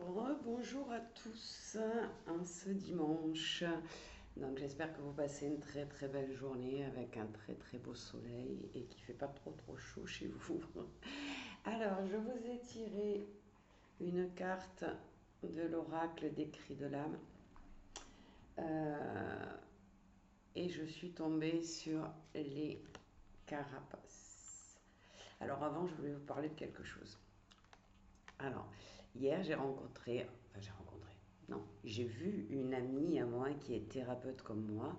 Bonjour à tous en ce dimanche. Donc j'espère que vous passez une très très belle journée avec un très très beau soleil et qu'il ne fait pas trop chaud chez vous. Alors je vous ai tiré une carte de l'oracle des cris de l'âme euh, et je suis tombée sur les carapaces. Alors avant je voulais vous parler de quelque chose. Alors, hier, non, j'ai vu une amie à moi qui est thérapeute comme moi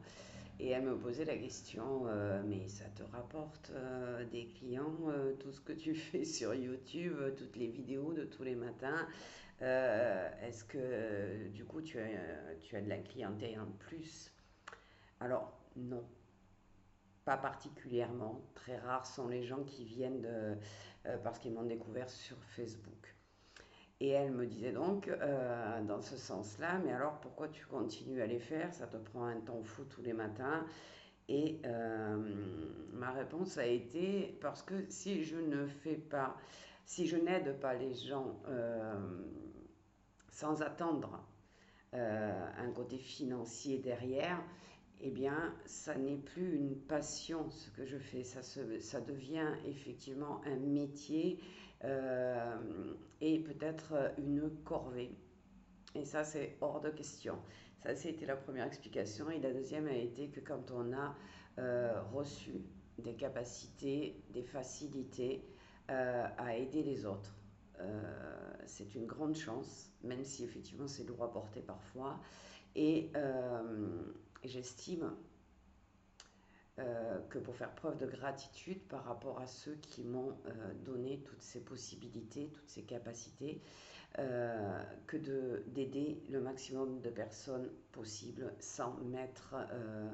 et elle me posait la question, mais ça te rapporte des clients, tout ce que tu fais sur YouTube, toutes les vidéos de tous les matins, est-ce que du coup tu as de la clientèle en plus? Alors, non, pas particulièrement. Très rares sont les gens qui viennent parce qu'ils m'ont découvert sur Facebook. Et elle me disait donc, dans ce sens-là, mais alors pourquoi tu continues à les faire? Ça te prend un temps fou tous les matins. Et ma réponse a été, parce que si je ne fais pas, si je n'aide pas les gens sans attendre un côté financier derrière, eh bien, ça n'est plus une passion ce que je fais, ça devient effectivement un métier euh, et peut-être une corvée. Et ça, c'est hors de question. Ça, c'était la première explication. Et la deuxième a été que quand on a reçu des capacités, des facilités à aider les autres, c'est une grande chance, même si effectivement c'est lourd à porter parfois. Et j'estime que pour faire preuve de gratitude par rapport à ceux qui m'ont donné toutes ces possibilités, toutes ces capacités, que d'aider le maximum de personnes possible sans mettre euh,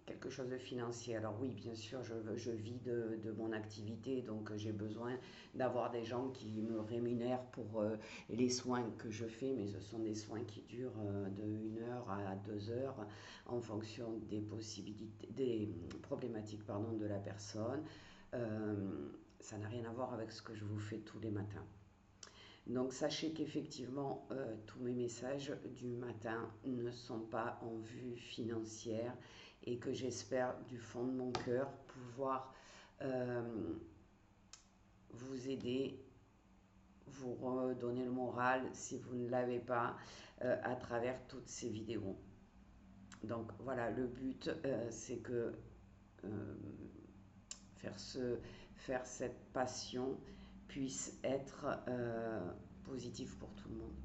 quelque chose de financier. Alors oui, bien sûr, je vis de mon activité, donc j'ai besoin d'avoir des gens qui me rémunèrent pour les soins que je fais, mais ce sont des soins qui durent de 1 heure à 2 heures en fonction des possibilités, des problématiques pardon, de la personne. Euh, Ça n'a rien à voir avec ce que je vous fais tous les matins. Donc sachez qu'effectivement, tous mes messages du matin ne sont pas en vue financière et que j'espère du fond de mon cœur pouvoir euh, vous aider, vous redonner le moral si vous ne l'avez pas à travers toutes ces vidéos. Donc voilà, le but c'est que euh, faire, faire cette passion puisse être positif pour tout le monde.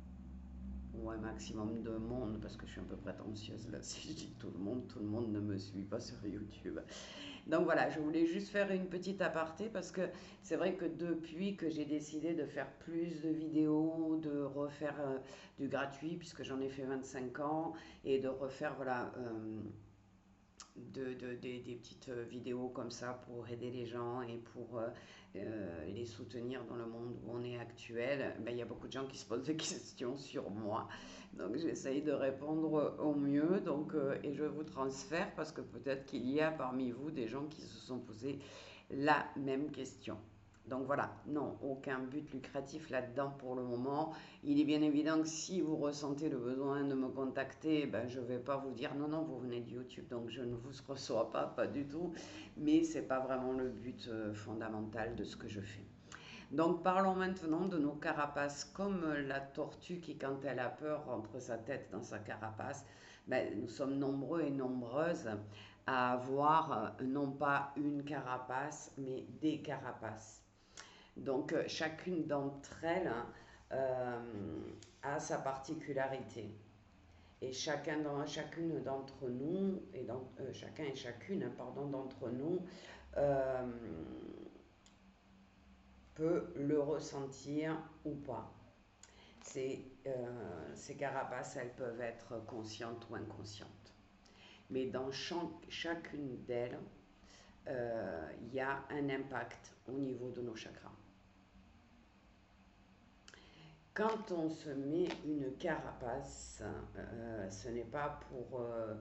Ou un maximum de monde, parce que je suis un peu prétentieuse là, si je dis tout le monde ne me suit pas sur YouTube. Donc voilà, je voulais juste faire une petite aparté parce que c'est vrai que depuis que j'ai décidé de faire plus de vidéos, de refaire du gratuit, puisque j'en ai fait 25 ans, et de refaire voilà, des petites vidéos comme ça pour aider les gens et pour les soutenir dans le monde où on est actuel, ben, il y a beaucoup de gens qui se posent des questions sur moi. Donc j'essaye de répondre au mieux donc, et je vous transfère parce que peut-être qu'il y a parmi vous des gens qui se sont posés la même question. Donc voilà, non, aucun but lucratif là-dedans pour le moment. Il est bien évident que si vous ressentez le besoin de me contacter, ben, je ne vais pas vous dire non, non, vous venez de YouTube, donc je ne vous reçois pas, pas du tout. Mais ce n'est pas vraiment le but fondamental de ce que je fais. Donc parlons maintenant de nos carapaces, comme la tortue qui, quand elle a peur, rentre sa tête dans sa carapace. Ben, nous sommes nombreux et nombreuses à avoir non pas une carapace, mais des carapaces. Donc chacune d'entre elles euh, a sa particularité. Et chacune d'entre nous, chacun et chacune pardon, d'entre nous, euh, peut le ressentir ou pas. Ces carapaces, elles peuvent être conscientes ou inconscientes. Mais dans chacune d'elles, il y a un impact au niveau de nos chakras. Quand on se met une carapace, ce n'est pas pour euh,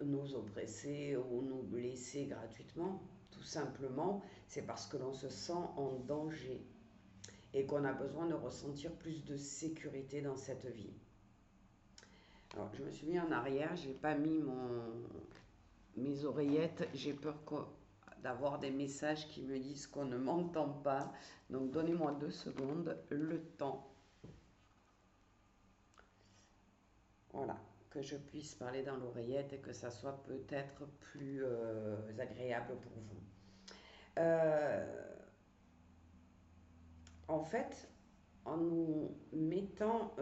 nous oppresser ou nous blesser gratuitement. Tout simplement, c'est parce que l'on se sent en danger. et qu'on a besoin de ressentir plus de sécurité dans cette vie. Alors, je me suis mis en arrière, j'ai pas mis mes oreillettes, j'ai peur d'avoir des messages qui me disent qu'on ne m'entend pas. Donc, donnez-moi 2 secondes, le temps. Voilà, que je puisse parler dans l'oreillette et que ça soit peut-être plus agréable pour vous. En fait, en nous mettant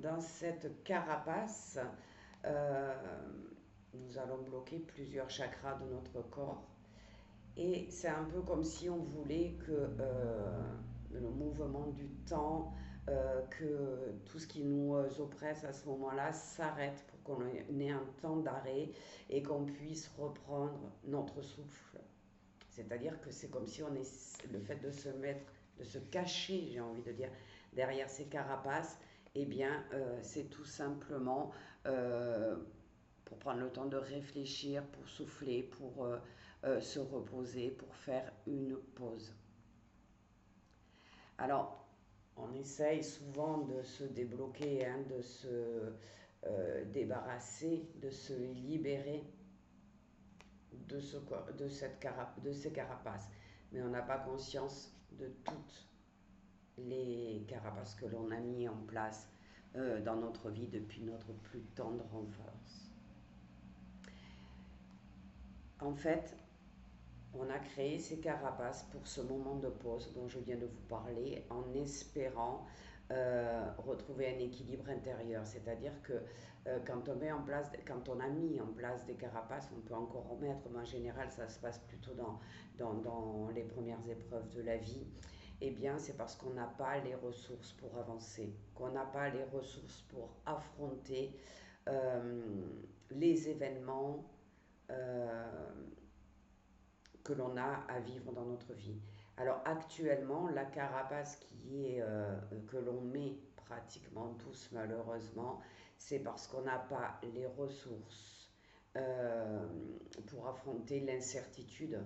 dans cette carapace, euh, nous allons bloquer plusieurs chakras de notre corps. Et c'est un peu comme si on voulait que le mouvement du temps, que tout ce qui nous oppresse à ce moment-là s'arrête pour qu'on ait un temps d'arrêt et qu'on puisse reprendre notre souffle. C'est-à-dire que c'est comme si on est le fait de se mettre, de se cacher, j'ai envie de dire, derrière ces carapaces, eh bien, c'est tout simplement pour prendre le temps de réfléchir, pour souffler, pour se reposer, pour faire une pause. Alors, on essaye souvent de se débloquer, hein, de se débarrasser, de se libérer de ces carapaces. Mais on n'a pas conscience de toutes les carapaces que l'on a mis en place dans notre vie depuis notre plus tendre enfance. En fait, on a créé ces carapaces pour ce moment de pause dont je viens de vous parler en espérant retrouver un équilibre intérieur. C'est-à-dire que quand on a mis en place des carapaces, on peut encore en mettre, mais en général ça se passe plutôt dans les premières épreuves de la vie. Eh bien, c'est parce qu'on n'a pas les ressources pour avancer, qu'on n'a pas les ressources pour affronter les événements euh, que l'on a à vivre dans notre vie. Alors actuellement, la carapace que l'on met pratiquement tous malheureusement, c'est parce qu'on n'a pas les ressources euh, pour affronter l'incertitude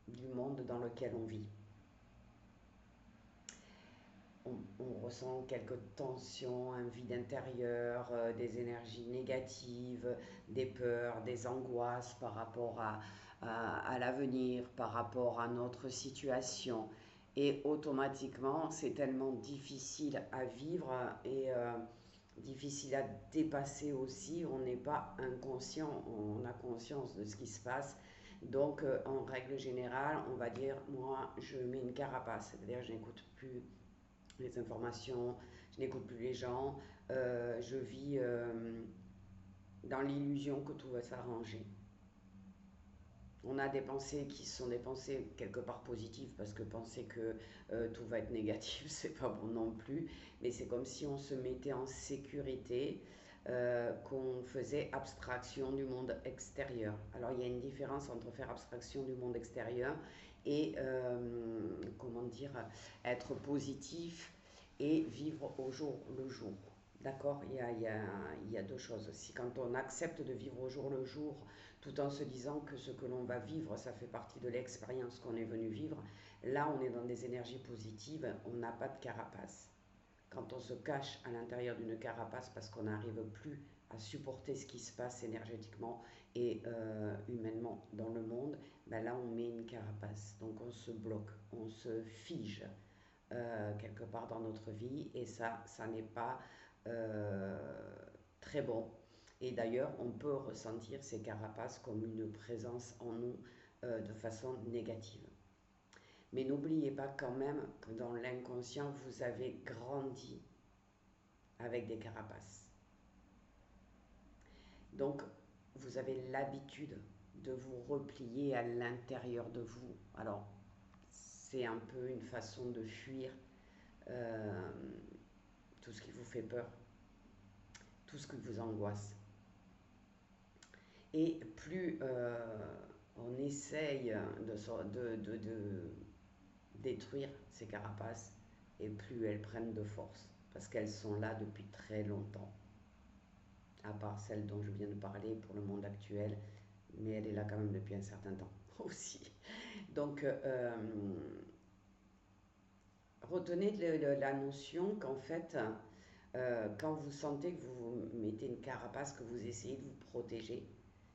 du monde dans lequel on vit. On ressent quelques tensions, un vide intérieur, des énergies négatives, des peurs, des angoisses par rapport à l'avenir, par rapport à notre situation. Et automatiquement, c'est tellement difficile à vivre et difficile à dépasser aussi. On n'est pas inconscient, on a conscience de ce qui se passe. Donc, en règle générale, on va dire, moi, je mets une carapace, c'est-à-dire je n'écoute plus les informations, je n'écoute plus les gens, je vis dans l'illusion que tout va s'arranger. On a des pensées qui sont des pensées quelque part positives parce que penser que tout va être négatif, c'est pas bon non plus, mais c'est comme si on se mettait en sécurité, qu'on faisait abstraction du monde extérieur. Alors il y a une différence entre faire abstraction du monde extérieur et comment dire, être positif et vivre au jour le jour. D'accord, il y a deux choses aussi. Quand on accepte de vivre au jour le jour, tout en se disant que ce que l'on va vivre, ça fait partie de l'expérience qu'on est venu vivre, là on est dans des énergies positives, on n'a pas de carapace. Quand on se cache à l'intérieur d'une carapace parce qu'on n'arrive plus à supporter ce qui se passe énergétiquement et humainement dans le monde, ben là on met une carapace. Donc on se bloque, on se fige quelque part dans notre vie et ça n'est pas euh, très bon. Et d'ailleurs, on peut ressentir ces carapaces comme une présence en nous de façon négative. Mais n'oubliez pas quand même que dans l'inconscient, vous avez grandi avec des carapaces. Donc, vous avez l'habitude de vous replier à l'intérieur de vous. Alors, c'est un peu une façon de fuir euh, tout ce qui vous fait peur, tout ce qui vous angoisse. Et plus on essaye de détruire ces carapaces, et plus elles prennent de force, parce qu'elles sont là depuis très longtemps, à part celle dont je viens de parler pour le monde actuel, mais elle est là quand même depuis un certain temps aussi. Donc, retenez la notion qu'en fait, quand vous sentez que vous mettez une carapace, que vous essayez de vous protéger,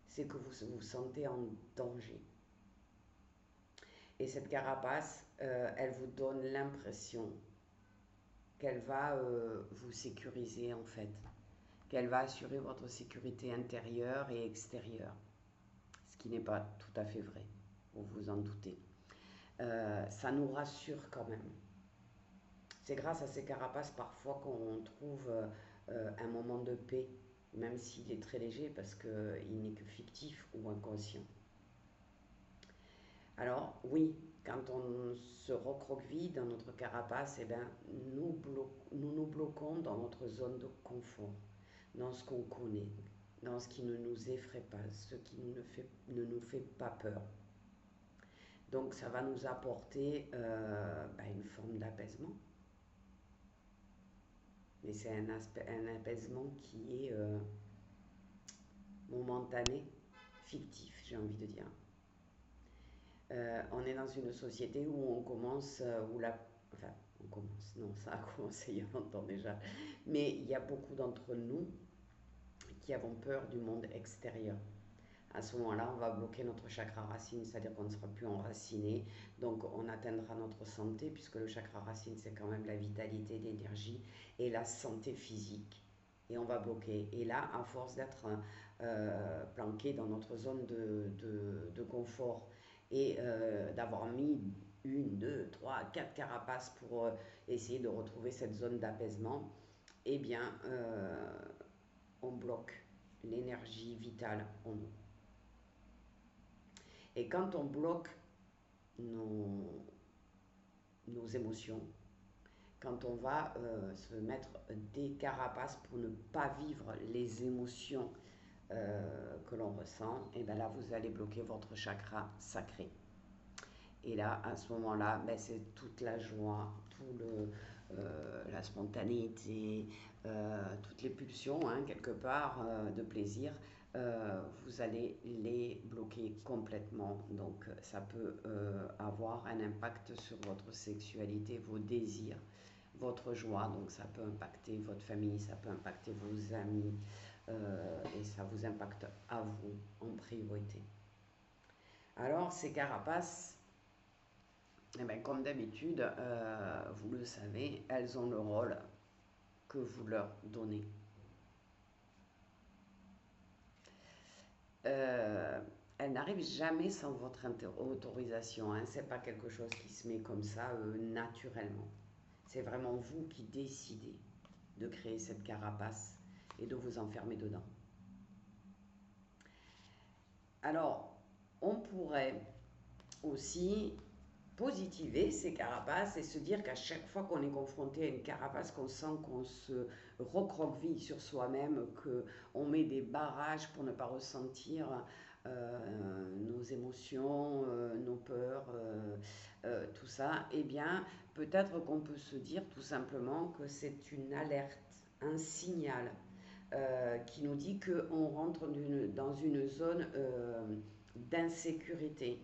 c'est que vous vous sentez en danger. Et cette carapace, elle vous donne l'impression qu'elle va vous sécuriser en fait, qu'elle va assurer votre sécurité intérieure et extérieure, ce qui n'est pas tout à fait vrai, vous vous en doutez. Ça nous rassure quand même. C'est grâce à ces carapaces parfois qu'on trouve un moment de paix, même s'il est très léger parce qu'il n'est que fictif ou inconscient. Alors oui, quand on se recroqueville dans notre carapace, eh ben, nous bloquons dans notre zone de confort, dans ce qu'on connaît, dans ce qui ne nous effraie pas, ce qui ne nous fait pas peur. Donc ça va nous apporter une forme d'apaisement. Mais c'est un apaisement qui est momentané, fictif, j'ai envie de dire. On est dans une société où on commence, enfin, on commence, non, ça a commencé il y a longtemps déjà, mais il y a beaucoup d'entre nous qui avons peur du monde extérieur. À ce moment-là, on va bloquer notre chakra racine, c'est-à-dire qu'on ne sera plus enraciné, donc on atteindra notre santé, puisque le chakra racine, c'est quand même la vitalité, l'énergie et la santé physique. Et on va bloquer. Et là, à force d'être planqué dans notre zone de confort et d'avoir mis une, deux, trois, quatre carapaces pour essayer de retrouver cette zone d'apaisement, eh bien, on bloque l'énergie vitale en nous. Et quand on bloque nos émotions, quand on va se mettre des carapaces pour ne pas vivre les émotions que l'on ressent, et bien là vous allez bloquer votre chakra sacré. Et là, à ce moment-là, ben, c'est toute la joie, la spontanéité, toutes les pulsions, hein, quelque part, de plaisir, vous allez les bloquer complètement. Donc ça peut avoir un impact sur votre sexualité, vos désirs, votre joie. Donc ça peut impacter votre famille, ça peut impacter vos amis et ça vous impacte à vous en priorité. Alors ces carapaces, eh bien, comme d'habitude, vous le savez, elles ont le rôle que vous leur donnez. Elles n'arrivent jamais sans votre autorisation. Hein. Ce n'est pas quelque chose qui se met comme ça naturellement. C'est vraiment vous qui décidez de créer cette carapace et de vous enfermer dedans. Alors, on pourrait aussi positiver ces carapaces et se dire qu'à chaque fois qu'on est confronté à une carapace, qu'on sent qu'on se recroqueville sur soi-même, qu'on met des barrages pour ne pas ressentir nos émotions, nos peurs, tout ça, eh bien peut-être qu'on peut se dire tout simplement que c'est une alerte, un signal qui nous dit qu'on rentre dans une zone d'insécurité,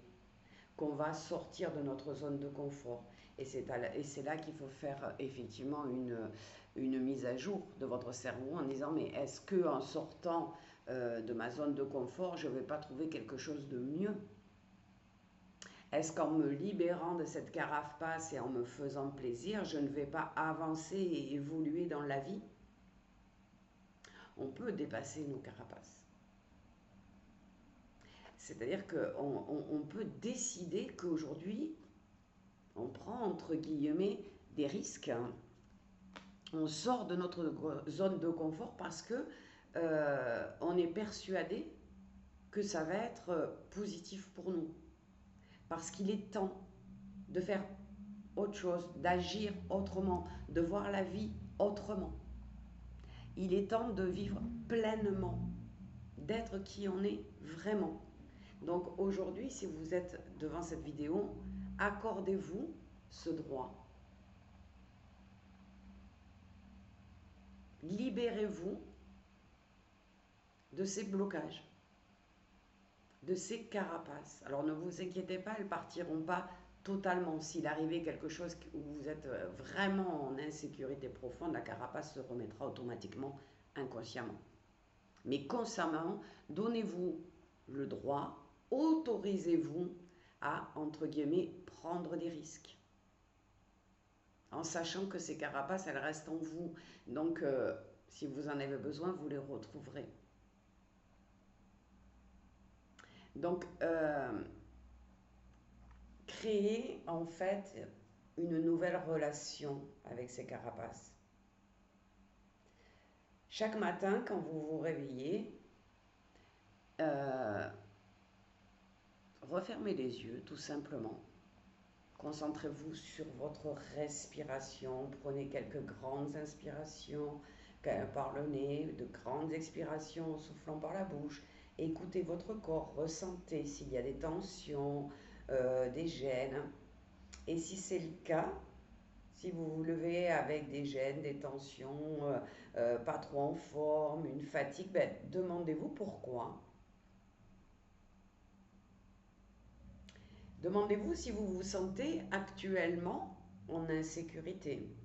qu'on va sortir de notre zone de confort. Et c'est là qu'il faut faire effectivement une mise à jour de votre cerveau en disant mais est-ce qu'en sortant de ma zone de confort, je ne vais pas trouver quelque chose de mieux? Est-ce qu'en me libérant de cette carapace et en me faisant plaisir, je ne vais pas avancer et évoluer dans la vie? On peut dépasser nos carapaces. C'est-à-dire qu'on peut décider qu'aujourd'hui, on prend entre guillemets des risques. Hein. On sort de notre zone de confort parce que on est persuadé que ça va être positif pour nous. Parce qu'il est temps de faire autre chose, d'agir autrement, de voir la vie autrement. Il est temps de vivre pleinement, d'être qui on est vraiment. Donc aujourd'hui, si vous êtes devant cette vidéo, accordez-vous ce droit. Libérez-vous de ces blocages, de ces carapaces. Alors ne vous inquiétez pas, elles ne partiront pas totalement. S'il arrivait quelque chose où vous êtes vraiment en insécurité profonde, la carapace se remettra automatiquement inconsciemment. Mais consciemment, donnez-vous le droit, autorisez-vous à, entre guillemets, prendre des risques. En sachant que ces carapaces, elles restent en vous. Donc, si vous en avez besoin, vous les retrouverez. Donc, créer en fait une nouvelle relation avec ces carapaces. Chaque matin, quand vous vous réveillez, refermez les yeux tout simplement. Concentrez-vous sur votre respiration. Prenez quelques grandes inspirations par le nez, de grandes expirations en soufflant par la bouche. Écoutez votre corps, ressentez s'il y a des tensions, des gênes. Et si c'est le cas, si vous vous levez avec des gênes, des tensions, pas trop en forme, une fatigue, ben, demandez-vous pourquoi. Demandez-vous si vous vous sentez actuellement en insécurité.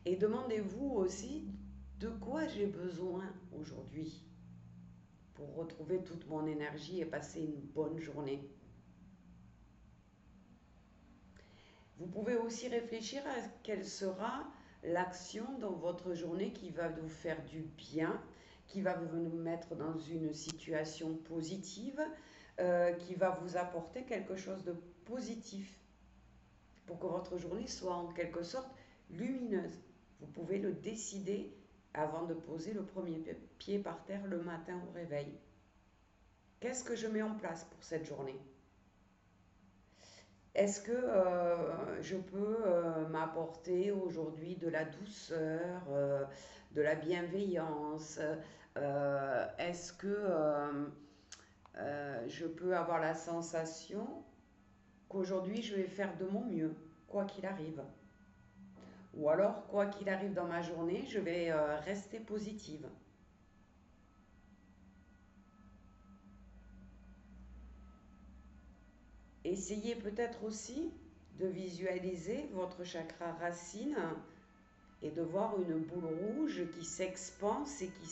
Et demandez-vous aussi de quoi j'ai besoin aujourd'hui pour retrouver toute mon énergie et passer une bonne journée. Vous pouvez aussi réfléchir à quelle sera l'action dans votre journée qui va vous faire du bien, qui va vous mettre dans une situation positive, qui va vous apporter quelque chose de positif pour que votre journée soit en quelque sorte lumineuse. Vous pouvez le décider avant de poser le premier pied par terre le matin au réveil. Qu'est-ce que je mets en place pour cette journée? Est-ce que je peux m'apporter aujourd'hui de la douceur, de la bienveillance? Est-ce que je peux avoir la sensation qu'aujourd'hui je vais faire de mon mieux, quoi qu'il arrive? Ou alors, quoi qu'il arrive dans ma journée, je vais rester positive. Essayez peut-être aussi de visualiser votre chakra racine et de voir une boule rouge qui s'expanse et qui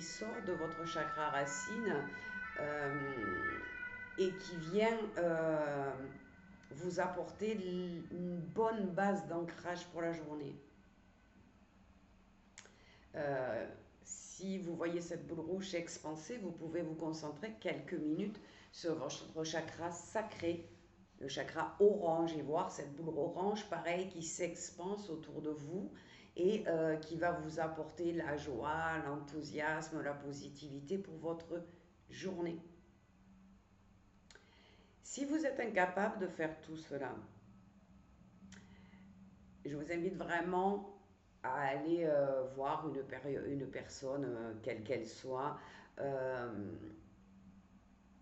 sort de votre chakra racine et qui vient vous apporter une bonne base d'ancrage pour la journée. Si vous voyez cette boule rouge s'expanser, vous pouvez vous concentrer quelques minutes sur votre chakra sacré, le chakra orange, et voir cette boule orange, pareil, qui s'expanse autour de vous et qui va vous apporter la joie, l'enthousiasme, la positivité pour votre journée. Si vous êtes incapable de faire tout cela, je vous invite vraiment à aller voir une personne, quelle qu'elle soit,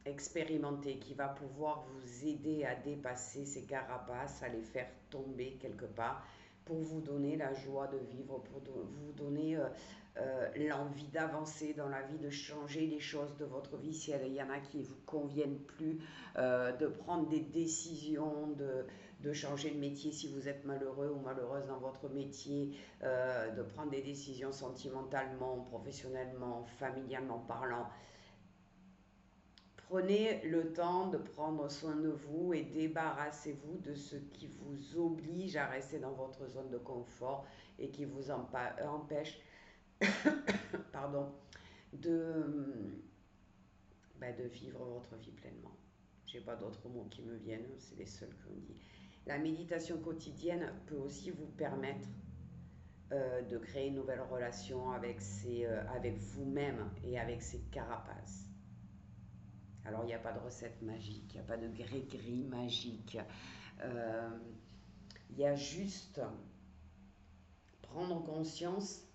expérimentée, qui va pouvoir vous aider à dépasser ces carapaces, à les faire tomber quelque part, pour vous donner la joie de vivre, pour vous donner l'envie d'avancer dans la vie, de changer les choses de votre vie, si il y en a qui ne vous conviennent plus, de prendre des décisions, de changer de métier si vous êtes malheureux ou malheureuse dans votre métier, de prendre des décisions sentimentalement, professionnellement, familialement parlant. Prenez le temps de prendre soin de vous et débarrassez-vous de ce qui vous oblige à rester dans votre zone de confort et qui vous empêche pardon, de vivre votre vie pleinement. Je n'ai pas d'autres mots qui me viennent, c'est les seuls que je me dis. La méditation quotidienne peut aussi vous permettre de créer une nouvelle relation avec vous-même et avec ces carapaces. Alors, il n'y a pas de recette magique, il n'y a pas de gris-gris magique. Il y a juste prendre conscience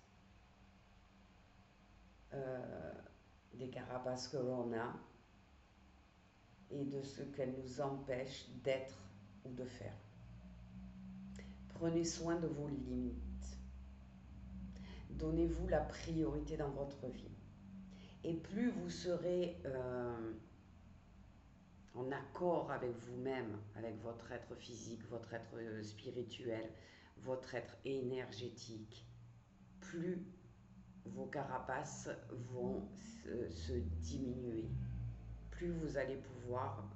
des carapaces que l'on a et de ce qu'elles nous empêchent d'être ou de faire. Prenez soin de vos limites. Donnez-vous la priorité dans votre vie. Et plus vous serez en accord avec vous-même, avec votre être physique, votre être spirituel, votre être énergétique, plus vos carapaces vont se diminuer, plus vous allez pouvoir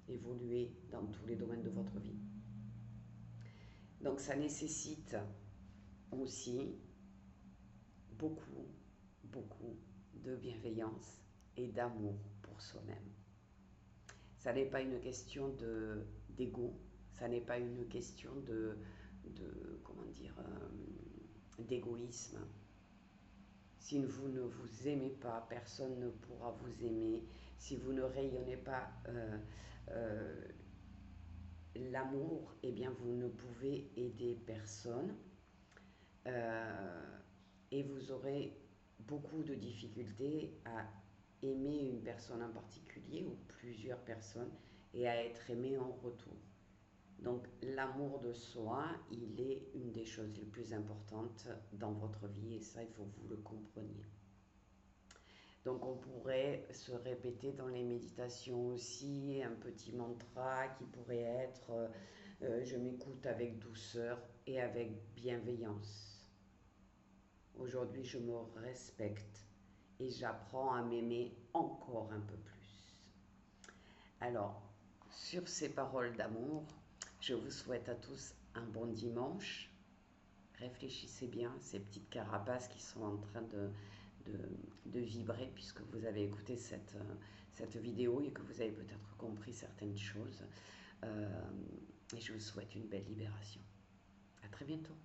évoluer dans tous les domaines de votre vie. Donc ça nécessite aussi beaucoup, beaucoup de bienveillance et d'amour pour soi-même. Ça n'est pas une question d'ego, ça n'est pas une question comment dire, d'égoïsme. Si vous ne vous aimez pas, personne ne pourra vous aimer. Si vous ne rayonnez pas l'amour, eh bien vous ne pouvez aider personne. Et vous aurez beaucoup de difficultés à aimer une personne en particulier ou plusieurs personnes et à être aimé en retour. Donc l'amour de soi, il est une des choses les plus importantes dans votre vie et ça, il faut que vous le compreniez. Donc on pourrait se répéter dans les méditations aussi un petit mantra qui pourrait être je m'écoute avec douceur et avec bienveillance. Aujourd'hui, je me respecte et j'apprends à m'aimer encore un peu plus. Alors, sur ces paroles d'amour, je vous souhaite à tous un bon dimanche. Réfléchissez bien à ces petites carapaces qui sont en train de vibrer puisque vous avez écouté cette vidéo et que vous avez peut-être compris certaines choses. Et je vous souhaite une belle libération. À très bientôt.